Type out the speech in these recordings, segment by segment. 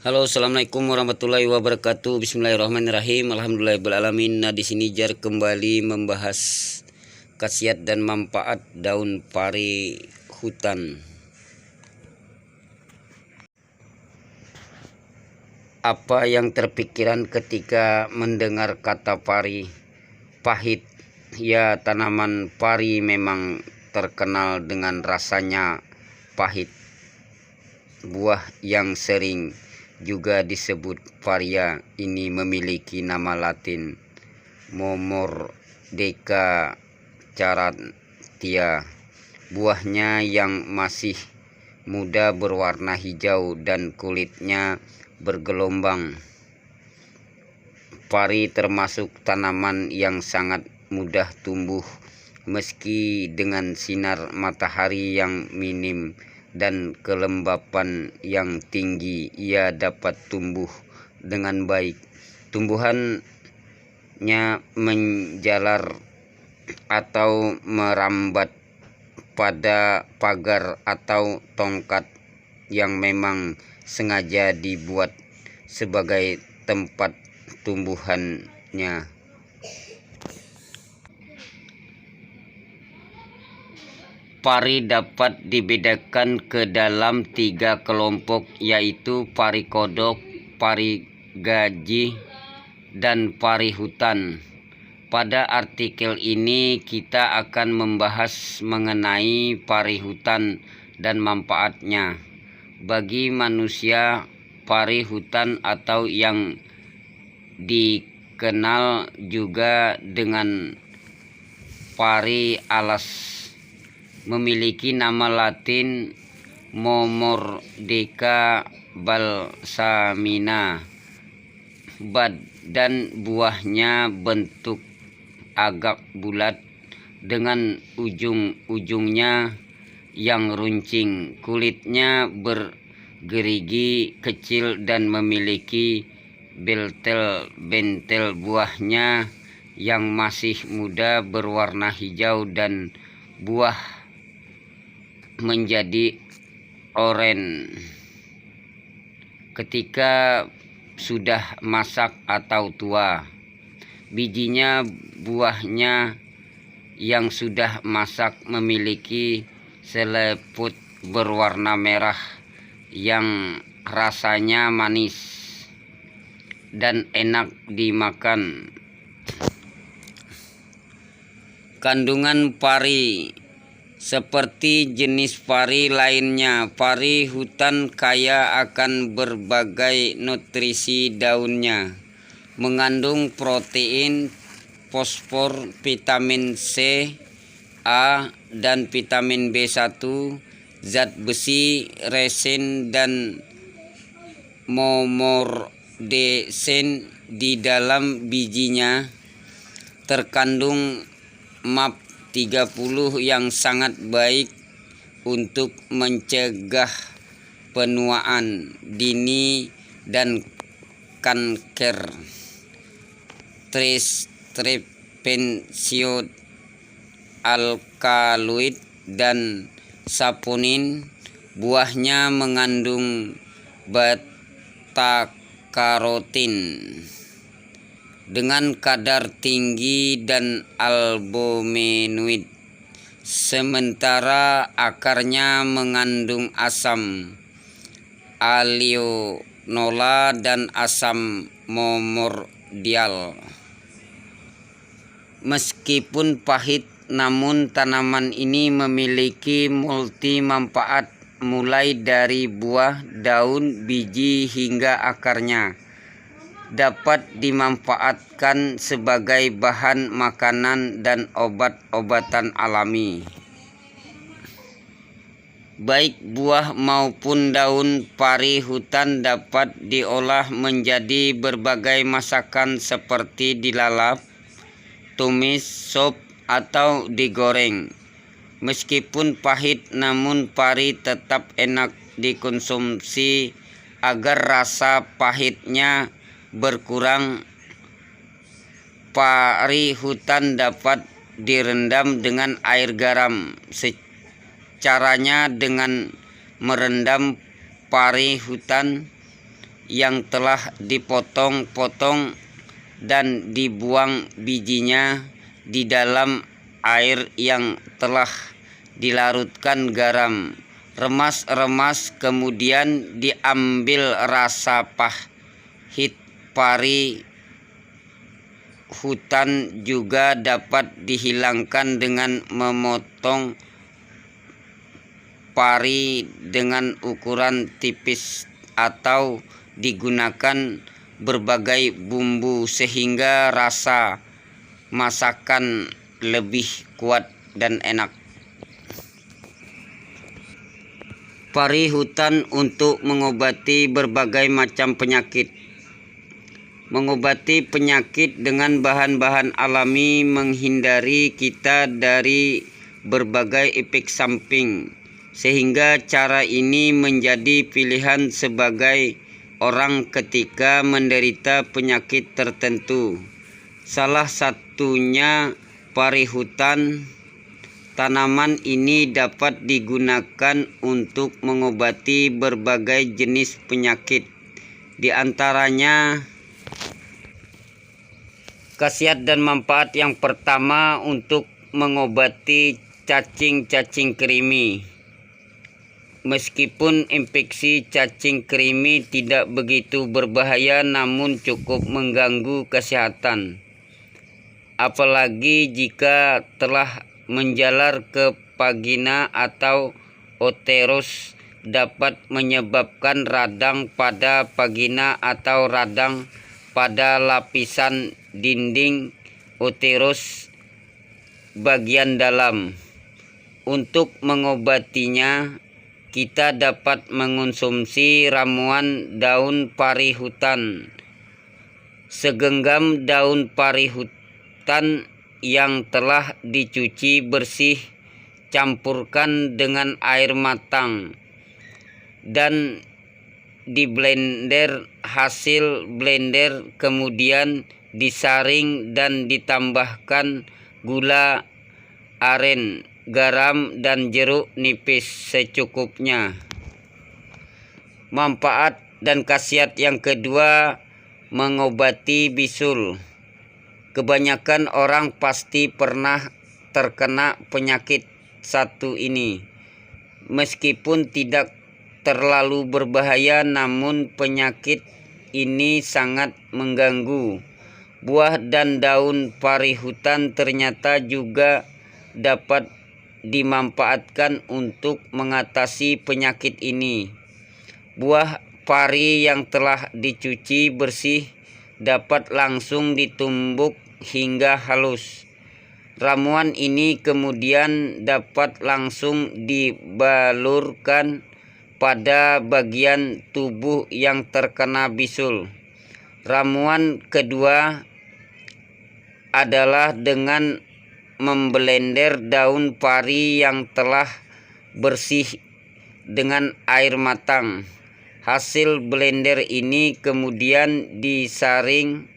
Halo, assalamualaikum warahmatullahi wabarakatuh. Bismillahirrahmanirrahim. Alhamdulillahirobbilalamin. Nah, di sini Jar kembali membahas khasiat dan manfaat daun pari hutan. Apa yang terpikiran ketika mendengar kata pari? Pahit. Ya, tanaman pari memang terkenal dengan rasanya pahit. Buah yang sering juga disebut varia ini memiliki nama Latin Momordica charantia. Buahnya yang masih muda berwarna hijau dan kulitnya bergelombang. Pari termasuk tanaman yang sangat mudah tumbuh meski dengan sinar matahari yang minim dan kelembapan yang tinggi. Ia dapat tumbuh dengan baik. Tumbuhannya menjalar atau merambat pada pagar atau tongkat yang memang sengaja dibuat sebagai tempat tumbuhannya. Pari dapat dibedakan ke dalam 3 kelompok, yaitu pari kodok, pari gaji, dan pari hutan. Pada artikel ini kita akan membahas mengenai pari hutan dan manfaatnya. Bagi manusia, pari hutan atau yang dikenal juga dengan pari alas memiliki nama Latin Momordica balsamina. Badan buahnya bentuk agak bulat dengan ujung-ujungnya yang runcing. Kulitnya bergerigi kecil dan memiliki bentel-bentel. Buahnya yang masih muda berwarna hijau dan buah menjadi oranye ketika sudah masak atau tua. Bijinya buahnya yang sudah masak memiliki seleput berwarna merah yang rasanya manis dan enak dimakan. Kandungan pari. Seperti jenis pari lainnya, pari hutan kaya akan berbagai nutrisi. Daunnya mengandung protein, fosfor, vitamin C, A, dan vitamin B1, zat besi, resin, dan momordesin. Di dalam bijinya terkandung MAP 30 yang sangat baik untuk mencegah penuaan dini dan kanker. Terpensiod, alkaloid, dan saponin. Buahnya mengandung beta-karotin dengan kadar tinggi dan albuminoid, sementara akarnya mengandung asam alionola dan asam momordial. Meskipun pahit, namun tanaman ini memiliki multi manfaat, mulai dari buah, daun, biji, hingga akarnya. Dapat dimanfaatkan sebagai bahan makanan dan obat-obatan alami. Baik buah maupun daun pari hutan dapat diolah menjadi berbagai masakan seperti dilalap, tumis, sup, atau digoreng. Meskipun pahit, namun pari tetap enak dikonsumsi. Agar rasa pahitnya berkurang, pari hutan dapat direndam dengan air garam. Caranya dengan merendam pari hutan yang telah dipotong-potong dan dibuang bijinya di dalam air yang telah dilarutkan garam. Remas-remas, kemudian diambil rasa pahit pari hutan. Juga dapat dihilangkan dengan memotong pari dengan ukuran tipis atau digunakan berbagai bumbu sehingga rasa masakan lebih kuat dan enak. Pari hutan untuk mengobati berbagai macam penyakit. Mengobati penyakit dengan bahan-bahan alami menghindari kita dari berbagai efek samping, sehingga cara ini menjadi pilihan sebagai orang ketika menderita penyakit tertentu. Salah satunya pari hutan. Tanaman ini dapat digunakan untuk mengobati berbagai jenis penyakit. Di antaranya khasiat dan manfaat yang pertama untuk mengobati cacing-cacing krimi. Meskipun infeksi cacing krimi tidak begitu berbahaya, namun cukup mengganggu kesehatan. Apalagi jika telah menjalar ke vagina atau uterus, dapat menyebabkan radang pada vagina atau radang pada lapisan dinding uterus bagian dalam. Untuk mengobatinya, kita dapat mengonsumsi ramuan daun pari hutan. Segenggam daun pari hutan yang telah dicuci bersih, campurkan dengan air matang dan diblender. Hasil blender kemudian disaring dan ditambahkan gula aren, garam, dan jeruk nipis secukupnya. Manfaat dan khasiat yang kedua, mengobati bisul. Kebanyakan orang pasti pernah terkena penyakit satu ini. Meskipun tidak terlalu berbahaya, namun penyakit ini sangat mengganggu. Buah dan daun pari hutan ternyata juga dapat dimanfaatkan untuk mengatasi penyakit ini. Buah pari yang telah dicuci bersih dapat langsung ditumbuk hingga halus. Ramuan ini kemudian dapat langsung dibalurkan pada bagian tubuh yang terkena bisul. Ramuan kedua adalah dengan memblender daun pari yang telah bersih dengan air matang. Hasil blender ini kemudian disaring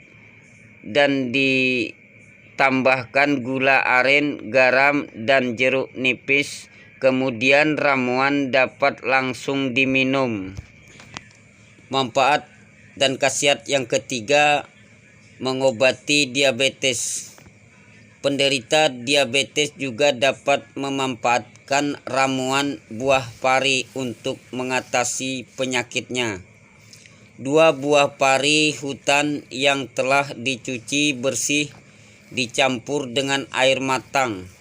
dan ditambahkan gula aren, garam, dan jeruk nipis. Kemudian ramuan dapat langsung diminum. Manfaat dan khasiat yang ketiga, mengobati diabetes. Penderita diabetes juga dapat memanfaatkan ramuan buah pari untuk mengatasi penyakitnya. 2 buah pari hutan yang telah dicuci bersih dicampur dengan air matang,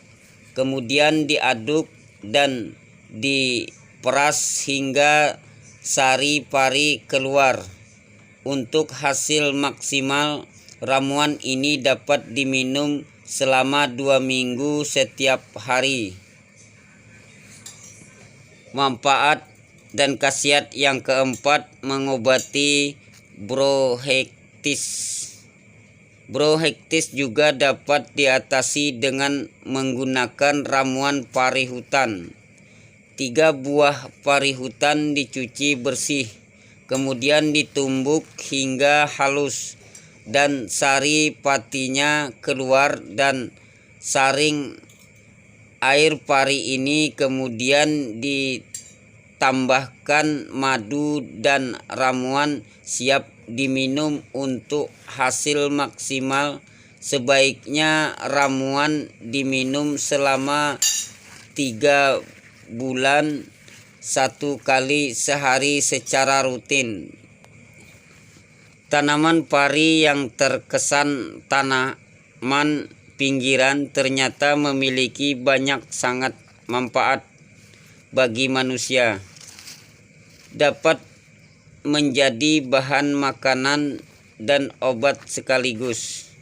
kemudian diaduk dan diperas hingga sari pari keluar. Untuk hasil maksimal, ramuan ini dapat diminum selama 2 minggu setiap hari. Manfaat dan khasiat yang keempat, mengobati bronkitis. Bronkitis juga dapat diatasi dengan menggunakan ramuan pari hutan. 3 buah pari hutan dicuci bersih, kemudian ditumbuk hingga halus dan sari patinya keluar, dan saring air pari ini kemudian tambahkan madu dan ramuan, siap diminum untuk hasil maksimal. Sebaiknya ramuan diminum selama 3 bulan, 1 kali sehari secara rutin. Tanaman pari yang terkesan tanaman pinggiran ternyata memiliki banyak sangat manfaat bagi manusia. Dapat menjadi bahan makanan dan obat sekaligus.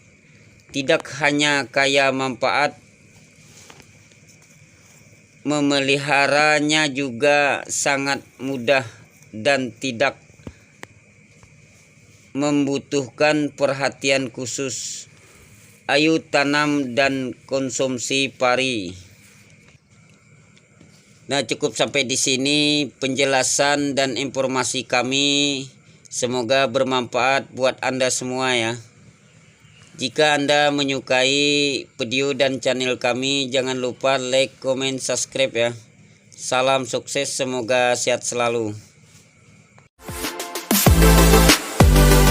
Tidak hanya kaya manfaat, memeliharanya juga sangat mudah dan tidak membutuhkan perhatian khusus. Ayo tanam dan konsumsi pari. Nah, cukup sampai di sini penjelasan dan informasi kami. Semoga bermanfaat buat Anda semua ya. Jika Anda menyukai video dan channel kami, jangan lupa like, comment, subscribe ya. Salam sukses, semoga sehat selalu.